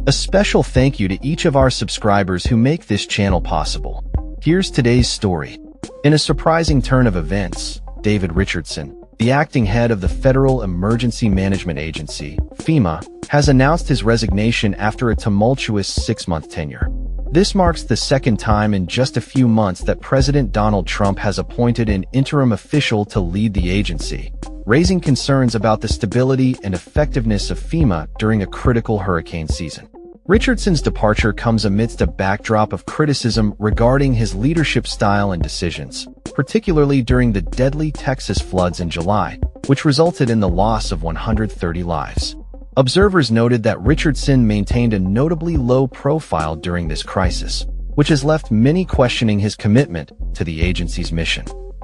A special thank you to each of our subscribers who make this channel possible. Here's today's story. In a surprising turn of events, David Richardson, the acting head of the Federal Emergency Management Agency, FEMA, has announced his resignation after a tumultuous 6-month tenure. This marks the second time in just a few months that President Donald Trump has appointed an interim official to lead the agency, raising concerns about the stability and effectiveness of FEMA during a critical hurricane season. Richardson's departure comes amidst a backdrop of criticism regarding his leadership style and decisions, particularly during the deadly Texas floods in July, which resulted in the loss of 130 lives. Observers noted that Richardson maintained a notably low profile during this crisis, which has left many questioning his commitment to the agency's mission.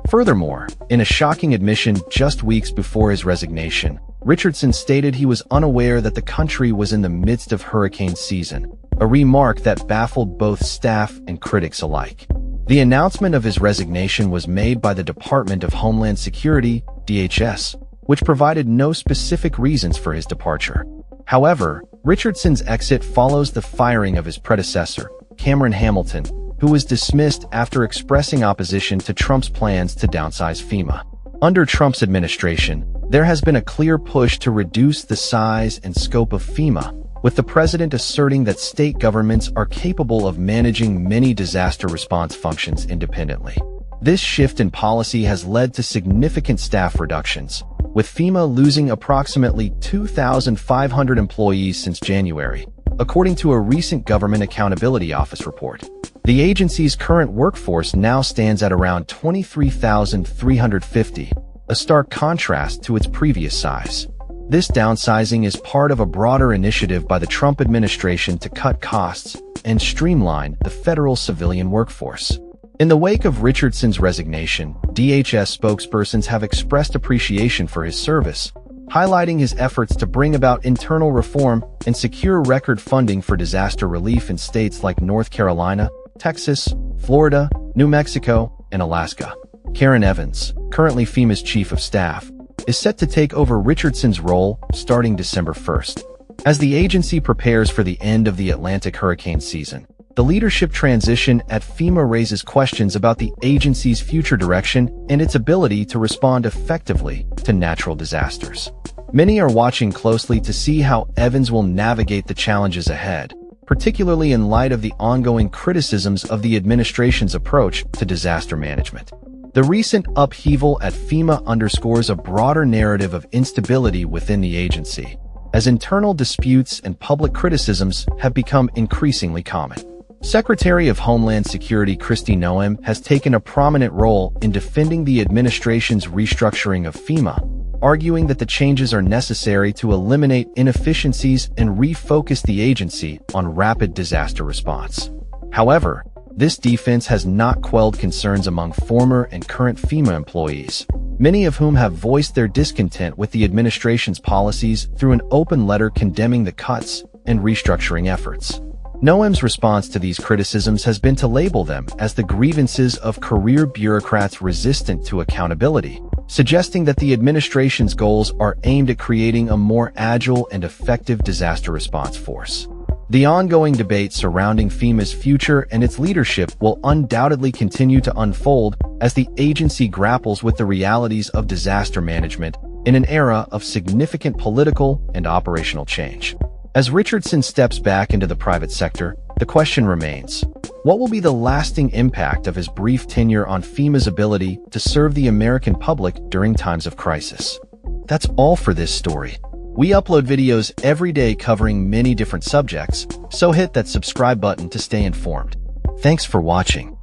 Furthermore, in a shocking admission just weeks before his resignation, Richardson stated he was unaware that the country was in the midst of hurricane season, a remark that baffled both staff and critics alike. The announcement of his resignation was made by the Department of Homeland Security, DHS, which provided no specific reasons for his departure. However, Richardson's exit follows the firing of his predecessor, Cameron Hamilton, who was dismissed after expressing opposition to Trump's plans to downsize FEMA. Under Trump's administration, there has been a clear push to reduce the size and scope of FEMA, with the president asserting that state governments are capable of managing many disaster response functions independently. This shift in policy has led to significant staff reductions, with FEMA losing approximately 2,500 employees since January, according to a recent Government Accountability Office report. The agency's current workforce now stands at around 23,350, a stark contrast to its previous size. This downsizing is part of a broader initiative by the Trump administration to cut costs and streamline the federal civilian workforce. In the wake of Richardson's resignation, DHS spokespersons have expressed appreciation for his service, highlighting his efforts to bring about internal reform and secure record funding for disaster relief in states like North Carolina, Texas, Florida, New Mexico, and Alaska. Karen Evans, currently FEMA's chief of staff, is set to take over Richardson's role starting December 1st. As the agency prepares for the end of the Atlantic hurricane season, the leadership transition at FEMA raises questions about the agency's future direction and its ability to respond effectively to natural disasters. Many are watching closely to see how Evans will navigate the challenges ahead, particularly in light of the ongoing criticisms of the administration's approach to disaster management. The recent upheaval at FEMA underscores a broader narrative of instability within the agency, as internal disputes and public criticisms have become increasingly common. Secretary of Homeland Security Kristi Noem has taken a prominent role in defending the administration's restructuring of FEMA, arguing that the changes are necessary to eliminate inefficiencies and refocus the agency on rapid disaster response. However, this defense has not quelled concerns among former and current FEMA employees, many of whom have voiced their discontent with the administration's policies through an open letter condemning the cuts and restructuring efforts. Noem's response to these criticisms has been to label them as the grievances of career bureaucrats resistant to accountability, suggesting that the administration's goals are aimed at creating a more agile and effective disaster response force. The ongoing debate surrounding FEMA's future and its leadership will undoubtedly continue to unfold as the agency grapples with the realities of disaster management in an era of significant political and operational change. As Richardson steps back into the private sector, the question remains, what will be the lasting impact of his brief tenure on FEMA's ability to serve the American public during times of crisis? That's all for this story. We upload videos every day covering many different subjects, so hit that subscribe button to stay informed. Thanks for watching.